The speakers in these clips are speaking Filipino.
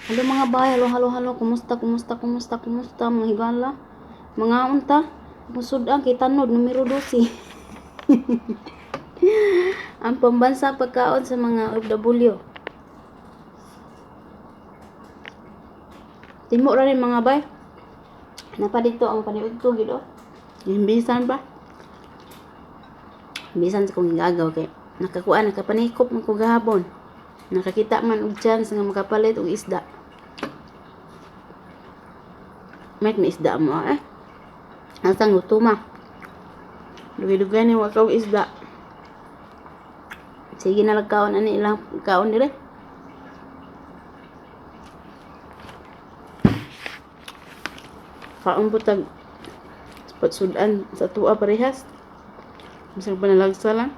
Hello mga bay, halo, kumusta mga higala? Mga unta, musud ang kitanod numero 12. Ang pambansa pagkaon sa mga OFW. Timo ra rin mga bay. Napa dito ang paniudto gid oh. Imbisan pa. Bisan sa kong gagaw kay nakapanikop man ko gahapon. Nakakita man og chance nga makapalit og isda. May isda mo eh. Asang utuma. Dugay-dugay ni wakaw isda. Sige na lagkaon ani ilang kaon dire. Kaon butag patsudan sa tuwa parehas. Bisag panalagsa lang.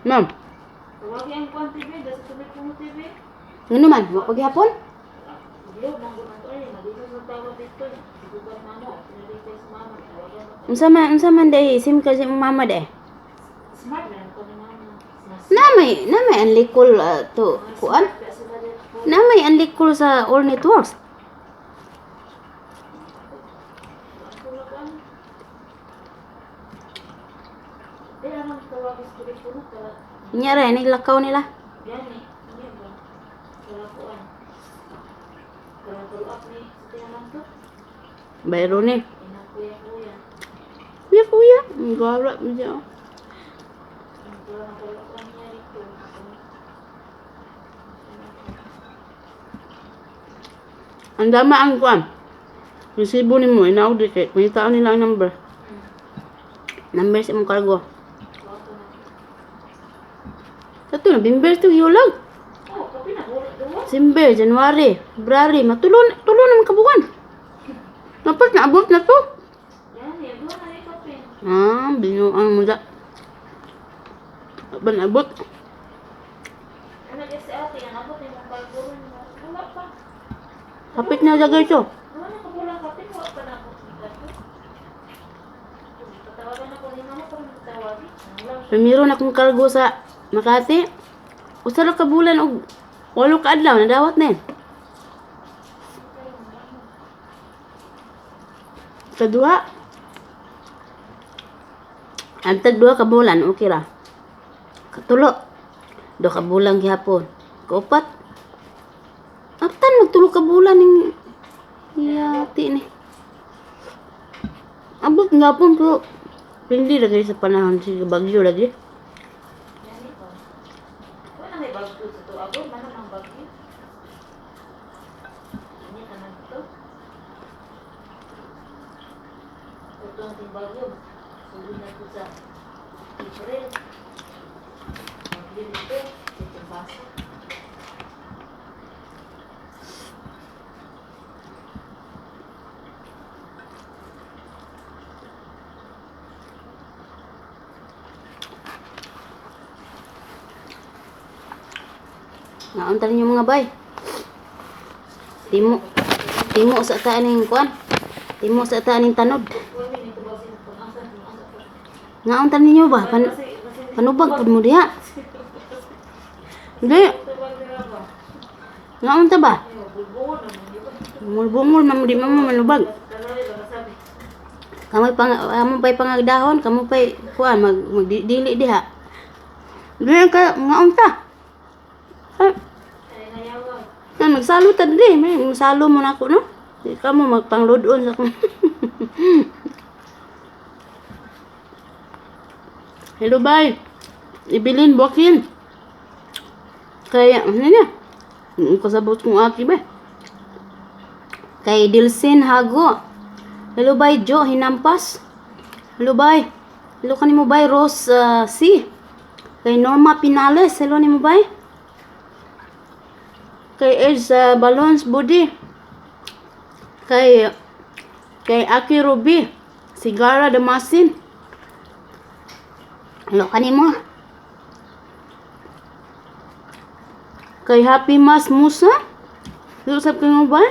Ma'am. Tawag ang kuan TV, dasa tubig ko TV. Ngano man, wa paghapon? Bilo nang gunan to ay, madito sa tawag dito. Dugan mamo, pinalipay sa mama. Unsa man day sim ka si mama day? Smart na ko ni mama. Namay unlikol to kuan? Namay unlikol sa all networks. Nyara ini lakaw nila. Yan eh. Yan ba? Kala kuan. Kala tulak ni sa tiyanan to. Bayro ni. Inakuya-kuya. Kuya. Gara mo siya. Ang kala kuan niya dito. Ang dama ang kuan. Resibo ni mo, inaudit kay. May tao nilang number. Number sa mong kargo. Ito na, Bimber ito yulag. Oh, kapi na duwa. Simber, January, February, tulo naman kabukan. Dapat naabot na to. Yan eh, duwa na ni kapi. Binuang mo da. Ban abot. Ano di sa ate, ang abot ni mong kalburon mo. Wala pa. Kapit na dagay ito. Wala na kabulang kapi, wala pa na ako. Patawagan ako ni mama kung matawagin. Wala. Primero na akong kargo sa Makati. Usa ra ka bulan og 8 ka adlaw na dawat na yan. Kadua. Antag 2 ka bulan, okay ra. Katulo. 2 ka bulan gihapon. Kaupat. Aptan magtulo ka bulan ning yati ni. Abot nga po pero hindi lagi sa panahon si bagyo lagi. Yan ito. Wala may bagyo sa to. Abo, mana ang bagyo? Ini tanan ito. Ito ang ting bagyo. Sulit na ito sa April. Bagyo dito. Ito basa. Naunta ninyo mga bay. Timo sa taan ning kuan. Timo sa taan ning tanod. Wala nito ba sila pag-asa? Naunta ninyo ba? Panubag pud mo diha. Hindi. Naunta ba? Mulbungol man di mo manubag. Kamu pay pangagdahon, kamu pay kuan magdili diha. Di ka naunta. Magsalo ta diri, may magsalo mo nako no. Di ka mo magpangludon sa kung. Hello bye. Ibilin buwakin. Kaya ano niya? Kasabot kong aki ba? Kay Dilsin Hago. Hello bye Jo Hinampas. Hello bye. Hello kanimo bye Rose C. Kay Norma Pinales. Hello nimo bye. Kay Edge Balloons Body. Kay Aki Ruby. Sigara Damasin. Hello kanimo. Kay Happy Mas Musa. Hello sab kanimo ba?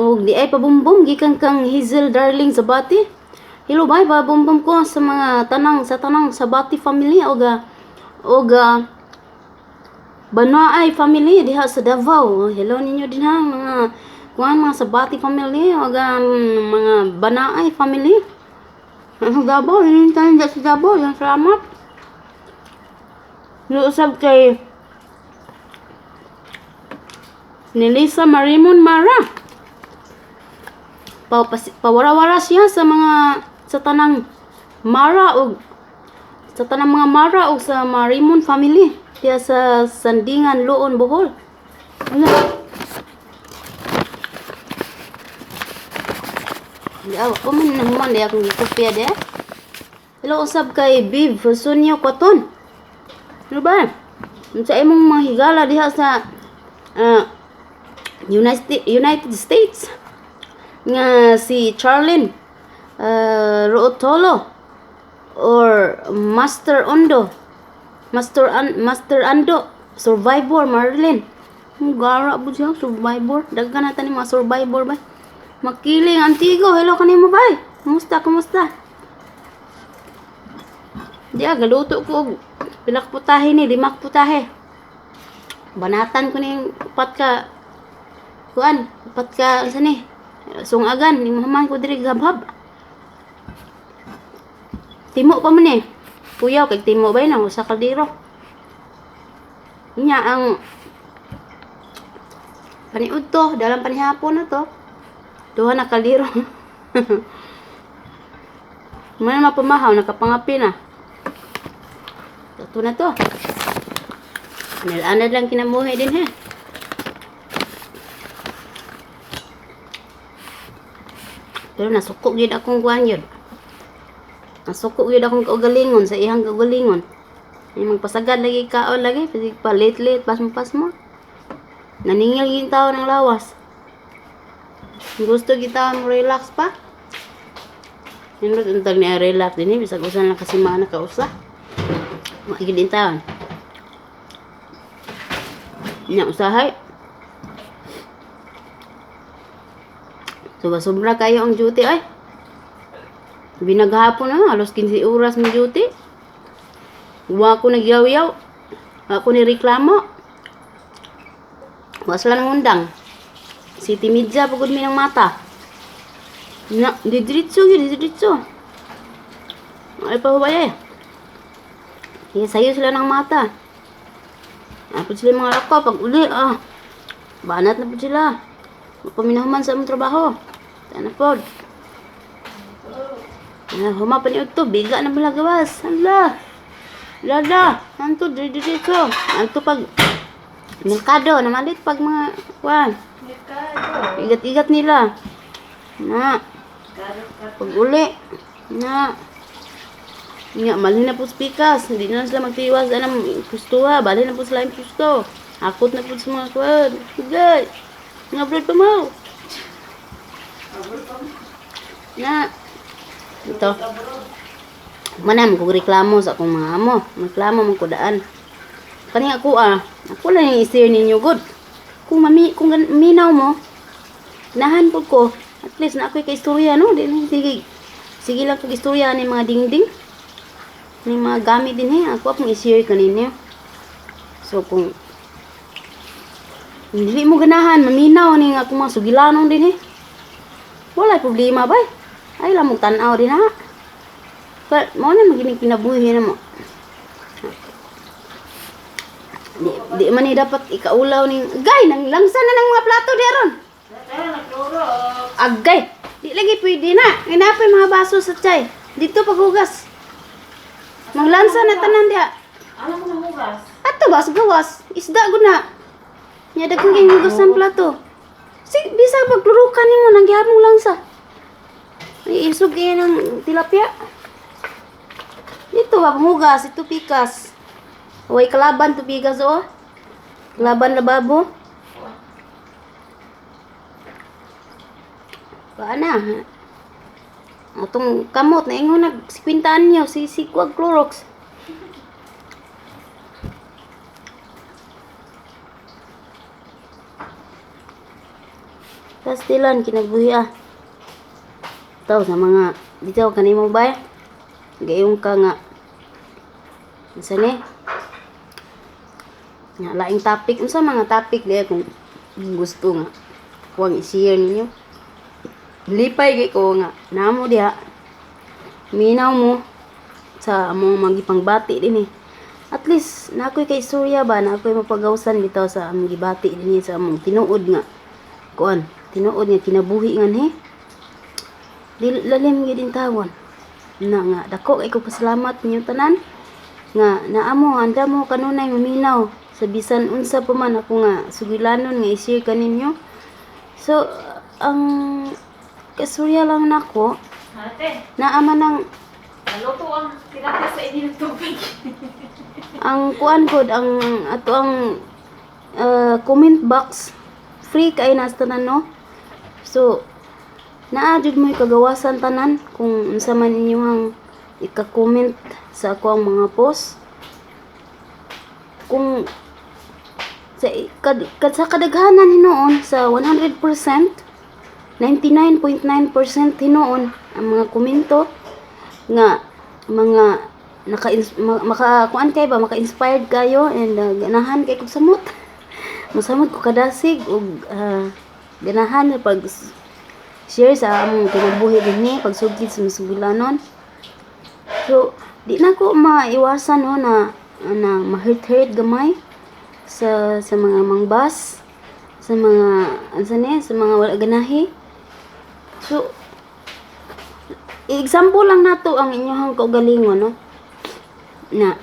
O di ay pabumbom gikan kang Hazel Darling Zabati. Hello bye ba bumbum ko sa mga tanang sa Bati family oga Banaay family diha sa Davao. Hello ninyo din ha mga mga sa Bati family oga mga Banaay family. Ang Davao, yun tayo dyan sa Davao. Yung salamat. Niusap kay Nelisa Marimon Mara. Pawara-wara siya sa mga sa tanang Mara o sa tanang mga Mara o sa Marimon family diya sa Sandingan, Luon, Bohol. Ano? Ya, ako man naman di akong gikopya di. Hello usab kay Viv Sunyo Kwaton. Ano ba? Sa imong mga higala diha sa United States nga si Charlene Rootolo or Master Ando Survivor Marlene. Gara po siya Survivor. Daghan na tani mga Survivor ba? Makiling Antigo. Hello kanimo bay. Kumusta? Diya galuto ko pilak putahe ni 5 putahe. Banatan ko ning upat ka unsa ni? Sungagan ning maman ko diri gabhab. Timo pa man eh. Kuyaw kay timo bay nang usa kaldero. Nya ang paniud to, dalam panihapon na to. Duha na kaldero. May mapamahaw nakapangapi na. Ito na to. Anad lang kinamuhi din he. Pero nasuko gid akong kuan yun. Nasuko gid akong kaugalingon sa ihang kaugalingon. Ay magpasagad lagi kaon lagi, kasi pa late pas mo. Naningil gid tao ng lawas. Gusto kita mo relax pa. Nindot untag niya relax din bisag usa lang kasi mana ka usa. Magigid din taon. Nya usahay. Sobra kayo ang duty ay. Binaghapon na, halos 15 oras mo duty. Wa ko nagyaw-yaw. Ako ni reklamo. Wa sila nang undang. City Media pagod mi ng mata. Na, didiritso. Ay pa hubay eh. Sayo sila ng mata. Apod sila mga lako pag uli banat na po sila. Paminahuman sa among trabaho. Tana pod. Huma pa niyo to, biga na bala gawas. Hala. Lada, anto didiritso. Anto pag merkado na malit pag mga kuan. Igat-igat nila. Na. Pag uli. Na. Nga, mali na po spikas. Hindi na sila magtiwas. Pustuha. Bali na po sila yung pusto. Akot na po sa mga kuwan. Higay. Nga bread pa mo. Na. Ito. Manam kung reklamo sa akong mga amo. Reklamo mong kudaan. Kani ako Ako lang yung isir ninyo good. Kung minaw mo. Nahan po ko. At least na ako'y ka-istorya no. Sige lang kag-istorya ni mga dingding. Ni mga gamit din ako akong i-share kaninyo. So kung hindi mo ganahan maminaw ni akong mga sugilanon din wala problema ba? Ay lang mong tanaw din ha. But mo na magining kinabuhi na mo. Di man dapat ikaulaw ning gay nang langsa na ng mga plato diaron. Agay, di lagi pwede na. Inapay mga baso sa tsay. Dito paghugas. Manglansa na tanan dia. Alam mo na hugas. Ato bas gawas. Isda guna. Nya daghang kay hugas ng plato. Bisa paglurukan nimo nang gihapon langsa. Ay isog yan ng tilapia. Dito ba hugas, ito pikas. Way kalaban to pikas Kalaban lababo. Paana? Atong kamot na ingon nagsikwintaan niyo si Kuwag Clorox. Pastilan kinabuhi Ito sa mga bitaw kanimo ba? Gayong ka nga. Unsa ni? Nga laing topic, unsa mga topic diya kung gusto nga kuwang i-share ninyo. Lipay gay ko nga namo diha. Minaw mo sa among magipangbati din eh. At least na ako'y kay istorya ba, na ako'y mapagawsan bitaw sa among gibati din sa among tinuod nga kuan, tinuod nga kinabuhi nga ni. Lalim gyud in tawon. Na nga dako kay ko pasalamat ninyo tanan nga naamo anda mo kanunay maminaw sa bisan unsa pa man ako nga sugilanon nga i-share kaninyo. So ang kasurya lang nako Ate, naama ng naluto ang tinapos sa inyo ng tubig. ang kuan pod ang ato ang comment box free kay nas tanan no. So naa jud mo kagawasan tanan kung unsa man inyong ika-comment sa ako ang mga post. Kung sa kadaghanan hinoon sa 100%, 99.9% hinoon ang mga komento nga mga kuan kay ba maka-inspired kayo and ganahan kay kog samot. Mosamot ko kadasig og ganahan pag share sa among kinabuhi dinhi pagsugid sa masugilanon. So di na ko maiwasan no na ma-hurt gamay sa mga mangbas, sa mga sa mga wala ganahi. So example lang nato ang inyong kaugalingon no, na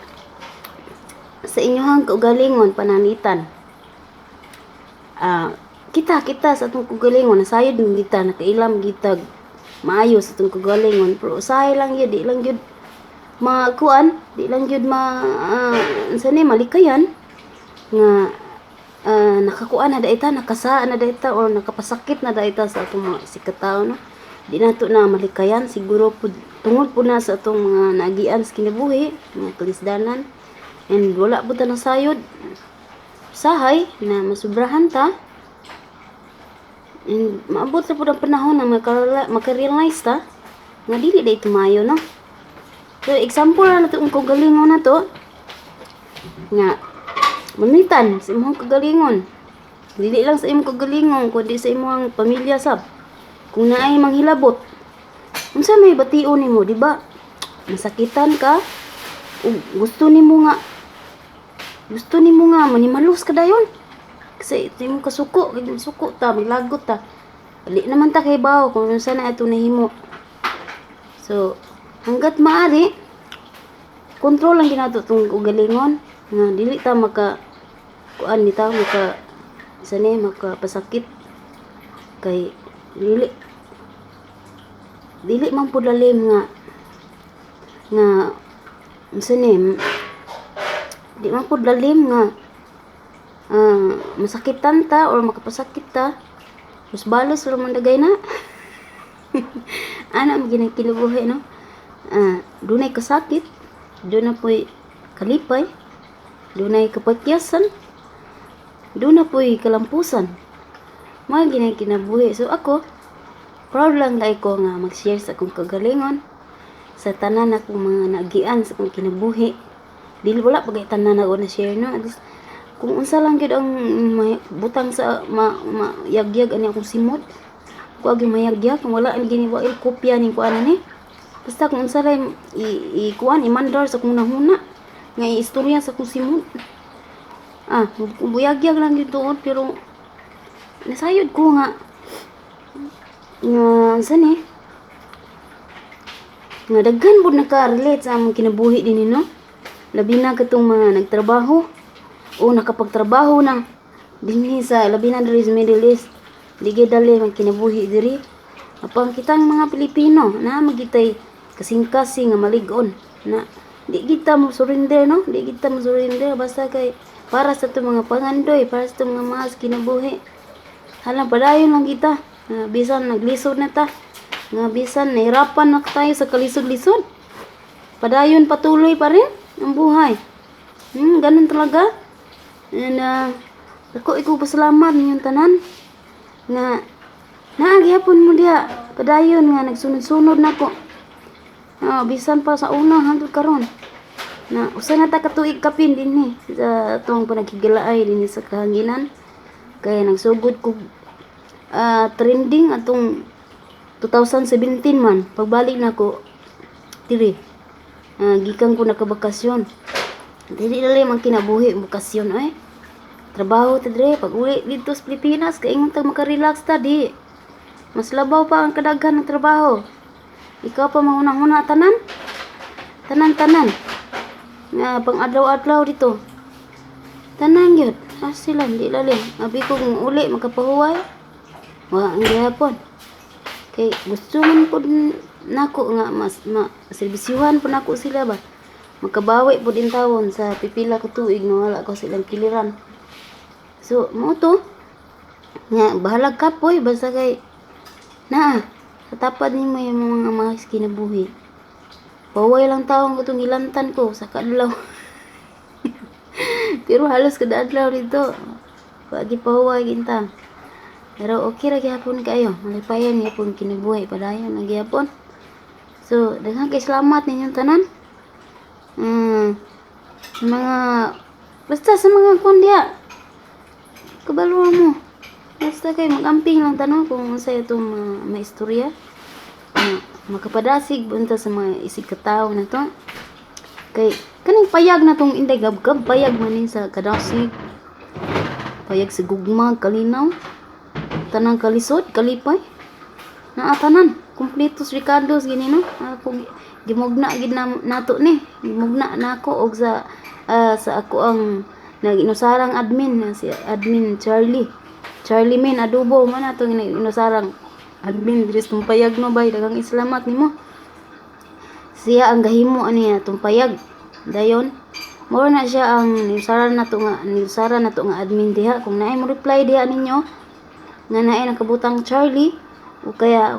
sa inyong kaugalingon pananitan. Kita sa atong kaugalingon nasayod ng kita, nakailam gitag maayo sa atong kaugalingon, pero usahay lang yun, di lang yun makuan, di lang yun malikayan nga nakakuan na daita, nakasaan na daita or nakapasakit na daita sa atong mga sikataw no. Di nato na malikayan siguro pud tungod po na sa atong mga nagian sa kinabuhi, mga kalisdanan, and wala po ta nasayod sahay na masubrahan ta, and maabot na po ang panahon na makarealize ta nga dili day tumayo no. So example na nato ang kagalingon na to nga mamitan sa imong kagalingon, dili lang sa imong kagalingon kundi sa imong pamilya sab. Kung naay manghilabot, unsa may bation nimo, di ba? Masakitan ka ug gusto nimo nga manimalos ka dayon. Kasi ito imong kasuko, suko ta, maglagot ta. Dili naman ta kay bawo kung unsa na ato nahimo. So, hanggat maaari kontrol lang ginato tong ugalingon nga dili ta kuan nita makapasakit kay dili man pud lalim nga unsa ni di man pud lalim nga masakitan ta or makapasakit ta mas balos ra man dagay na. Ana mo ginang kinabuhi no. Dunay kasakit, dunay po'y kalipay, dunay kapatyasan, dunay po'y kalampusan. Mga ginang kinabuhi. So ako proud lang dai ko nga mag-share sa akong kagalingon sa tanan akong mga nagian sa akong kinabuhi. Dili wala pagay tanan ako na share no. At least, kung unsa lang gyud ang butang sa yagyag ani akong simot, ko agi mayagyag kung wala ang giniwail kopya ning kuan ani. Basta kung unsa ray kuan imandar sa akong nahuna nga istorya sa akong simot. Buyagyag lang gyud tuod pero nasayod ko nga saan nga daghan po naka-relate sa among kinabuhi din no. Labi na katong mga nagtrabaho o nakapagtrabaho na dinhi sa labi na diri sa Middle East, digay dali ang kinabuhi diri. Apang kitang mga Pilipino na magitay kasing-kasing nga malig-on na di kita mo surrender no, di kita mo surrender basta kay para sa itong mga pangandoy, para sa itong mga mahas kinabuhi. Halang padayon lang kita. Bisan naglisod na ta, nga bisan nahirapan na tayo sa kalisod-lisod, padayon patuloy pa rin ang buhay. Ganun talaga. And ako pasalamat ninyong tanan nga naagyapon mo diha padayon nga nagsunod-sunod nako Bisan pa sa una hangtod karon. Na usa na ta katuig kapin dinhi sa atong panaghigilaay dinhi sa kahanginan. Kaya nagsugod ko trending atong 2017 man. Pagbalik na ko diri. Gikan ko nakabakasyon. Dili dali man kinabuhi bakasyon ay. Trabaho ta dire pag uli dito sa Pilipinas kay ingon ta maka-relax ta di. Mas labaw pa ang kadaghan ng trabaho. Ikaw pa mauna-una tanan. Tanan-tanan. Nga pang adlaw-adlaw dito. Tanan gyud. Sila di lali. Abi ko kung uli makapahuway. Wa ang gihapon. Kay gusto man pud nako nga mas servisyuhan pud nako sila ba. Makabawi pud in tawon sa pipila ka tuig no wala ko silang kiliran. So mo to nga bahalag kapoy basta kay sa tapad nimo yung mga kinabuhi. Paway lang taong itong ilantan ko sa kadlaw. Pero halos kada adlaw dito. Pagi paway ginta. Pero okay ra gyapon kayo. Malipayan gyapon kinabuhi padayon na gyapon. So daghang kay salamat ninyong tanan. Mga basta sa mga kondya kabalo mo. Basta kay magamping lang tanong kung sa itong maistorya. Makapadasig bunta sa mga isig katawo na to. Kay kaning payag na tong inday gabgab payag man ni sa kadasig. Payag sa gugmag kalinaw. Tanang kalisod kalipay. Naa tanan kumpletos Ricardos gini no. Kung gimugna gid nato ni. Gimugna nako og sa ako ang naginusarang admin si admin Charlie Min adubo man ato ginusarang admin diri tumpayag no bay daghang islamat nimo. Siya ang gahimo ani tumpayag. Dayon mo na siya ang niusara nato nga admin diha kung naay mo reply diha ninyo nga naay nakabutang Charlie o kaya